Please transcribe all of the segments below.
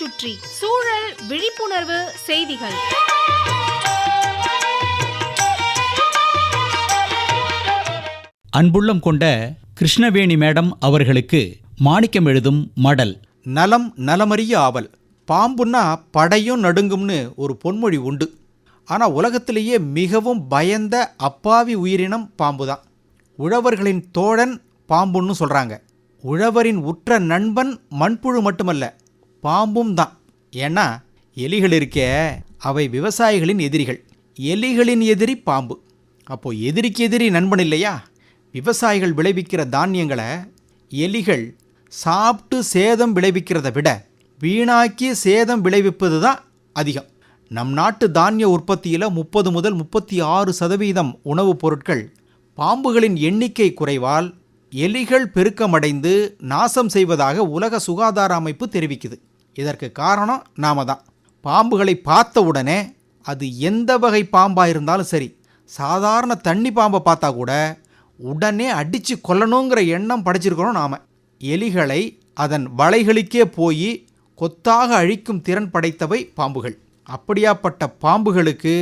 சுற்றி சூழல் விழிப்புணர்வு செய்திகள். அன்புள்ளம் கொண்ட கிருஷ்ணவேணி மேடம் அவர்களுக்கு மாணிக்கம் எழுதும் மடல். நலம் நலமறிய ஆவல். பாம்புன்னா படையும் நடுங்கும்னு ஒரு பொன்மொழி உண்டு. ஆனால் உலகத்திலேயே மிகவும் பயந்த அப்பாவி உயிரினம் பாம்பு தான். உழவர்களின் தோழன் பாம்புன்னு சொல்கிறாங்க. உழவரின் உற்ற நண்பன் மண்புழு மட்டுமல்ல, பாம்பும் தான். ஏன்னா எலிகள் இருக்கே, அவை விவசாயிகளின் எதிரிகள். எலிகளின் எதிரி பாம்பு. அப்போது எதிரிக்கு எதிரி நண்பன் இல்லையா? விவசாயிகள் விளைவிக்கிற தானியங்களை எலிகள் சாப்பிட்டு சேதம் விளைவிக்கிறத விட வீணாக்கி சேதம் விளைவிப்பது தான் அதிகம். நம் நாட்டு தானிய உற்பத்தியில் 30 முதல் 36% உணவுப் பொருட்கள் பாம்புகளின் எண்ணிக்கை குறைவால் எலிகள் பெருக்கமடைந்து நாசம் செய்வதாக உலக சுகாதார அமைப்பு தெரிவிக்குது. இதற்கு காரணம் நாம தான். பாம்புகளை பார்த்த உடனே அது எந்த வகை பாம்பாக இருந்தாலும் சரி, சாதாரண தண்ணி பாம்பை பார்த்தா கூட உடனே அடித்து கொல்லணுங்கிற எண்ணம் படைச்சிருக்கிறோம் நாம். எலிகளை அதன் வலைகளுக்கே போய் கொத்தாக அழிக்கும் திறன் படைத்தவை பாம்புகள். அப்படியாப்பட்ட பாம்புகளுக்கு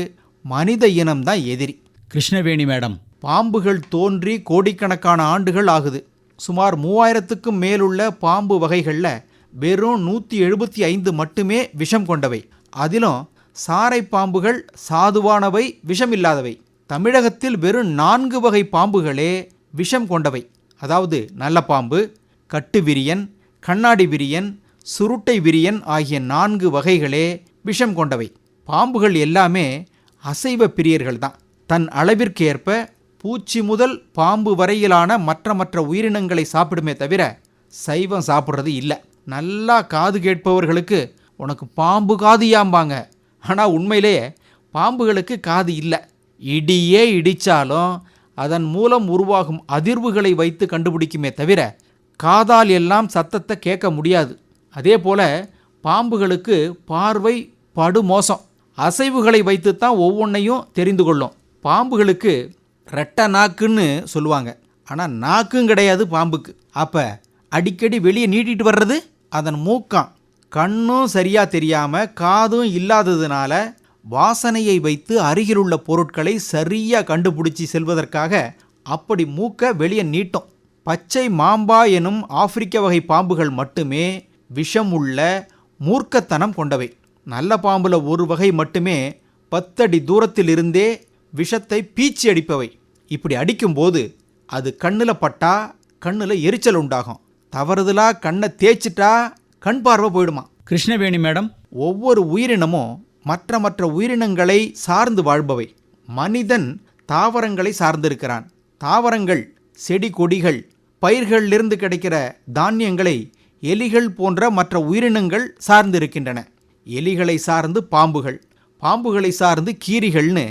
மனித இனம்தான் எதிரி. கிருஷ்ணவேணி மேடம், பாம்புகள் தோன்றி கோடிக்கணக்கான ஆண்டுகள் ஆகுது. சுமார் 3000க்கும் மேலுள்ள பாம்பு வகைகளில் வெறும் 175 மட்டுமே விஷம் கொண்டவை. அதிலும் சாரை பாம்புகள் சாதுவானவை, விஷம் இல்லாதவை. தமிழகத்தில் வெறும் 4 வகை பாம்புகளே விஷம் கொண்டவை. அதாவது நல்ல பாம்பு, கட்டு விரியன், கண்ணாடி விரியன், சுருட்டை விரியன் ஆகிய 4 வகைகளே விஷம் கொண்டவை. பாம்புகள் எல்லாமே அசைவ பிரியர்கள் தான். தன் அளவிற்கேற்ப பூச்சி முதல் பாம்பு வரையிலான மற்ற உயிரினங்களை சாப்பிடுமே தவிர சைவம் சாப்பிட்றது இல்லை. நல்லா காது கேட்பவர்களுக்கு உனக்கு பாம்பு காது ஏம்பாங்க. ஆனால் உண்மையிலேயே பாம்புகளுக்கு காது இல்லை. இடியே இடித்தாலும் அதன் மூலம் உருவாகும் அதிர்வுகளை வைத்து கண்டுபிடிக்குமே தவிர காதால் எல்லாம் சத்தத்தை கேட்க முடியாது. அதே போல் பாம்புகளுக்கு பார்வை படுமோசம். அசைவுகளை வைத்துத்தான் ஒவ்வொன்றையும் தெரிந்து கொள்ளும். பாம்புகளுக்கு ரெட்டை நாக்குன்னு சொல்லுவாங்க. ஆனால் நாக்கும் கிடையாது பாம்புக்கு. அப்போ அடிக்கடி வெளியே நீட்டிட்டு வர்றது அதன் மூக்கம். கண்ணும் சரியாக தெரியாமல் காதும் இல்லாததுனால வாசனையை வைத்து அருகிலுள்ள பொருட்களை சரியாக கண்டுபிடிச்சி செல்வதற்காக அப்படி மூக்க வெளியே நீட்டும். பச்சை மாம்பா எனும் ஆப்பிரிக்க வகை பாம்புகள் மட்டுமே விஷம் உள்ள மூர்க்கத்தனம் கொண்டவை. நல்ல பாம்புல ஒரு வகை மட்டுமே 10 அடி தூரத்தில் இருந்தே விஷத்தை பீச்சி அடிப்பவை. இப்படி அடிக்கும்போது அது கண்ணில் பட்டா கண்ணில் எரிச்சல் உண்டாகும். தவறுதலாக கண்ணை தேய்ச்சிட்டா கண் பார்வை போயிடுமா. கிருஷ்ணவேணி மேடம், ஒவ்வொரு உயிரினமும் மற்ற உயிரினங்களை சார்ந்து வாழ்பவை. மனிதன் தாவரங்களை சார்ந்திருக்கிறான். தாவரங்கள், செடி கொடிகள், பயிர்களிலிருந்து கிடைக்கிற தானியங்களை எலிகள் போன்ற மற்ற உயிரினங்கள் சார்ந்திருக்கின்றன. எலிகளை சார்ந்து பாம்புகள், பாம்புகளை சார்ந்து கீரிகள்னு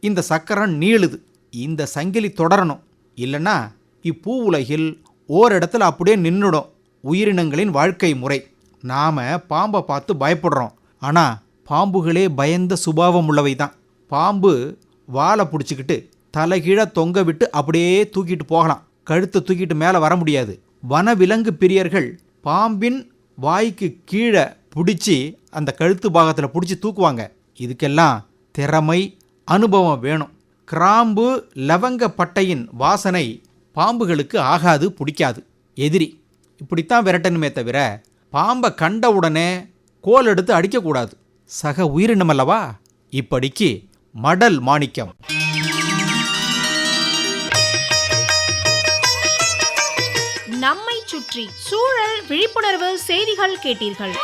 இந்த சக்கரம் நீளுது. இந்த சங்கிலி தொடரணும். இல்லைன்னா இப்பூ உலகில் ஓரிடத்துல அப்படியே நின்றுடும் உயிரினங்களின் வாழ்க்கை முறை. நாம் பாம்பை பார்த்து பயப்படுறோம். ஆனால் பாம்புகளே பயந்த சுபாவம் உள்ளவை தான். பாம்பு வாலை பிடிச்சிக்கிட்டு தலைகீழ தொங்க விட்டு அப்படியே தூக்கிட்டு போகலாம். கழுத்தை தூக்கிட்டு மேலே வர முடியாது. வனவிலங்கு பிரியர்கள் பாம்பின் வாய்க்கு கீழே பிடிச்சி அந்த கழுத்து பாகத்தில் பிடிச்சி தூக்குவாங்க. இதுக்கெல்லாம் திறமை, அனுபவம் வேணும். கிராம்பு, லவங்க பட்டையின் வாசனை பாம்புகளுக்கு ஆகாது, பிடிக்காது. எதிரி. இப்படித்தான் விரட்டணுமே தவிர பாம்பை கண்ட உடனே கோல் எடுத்து அடிக்கக்கூடாது. சக உயிரினம் அல்லவா? இப்படிக்கு மடல் மாணிக்கம். நம்மை சுற்றி சூழல் விழிப்புணர்வு செய்திகள் கேட்டீர்கள்.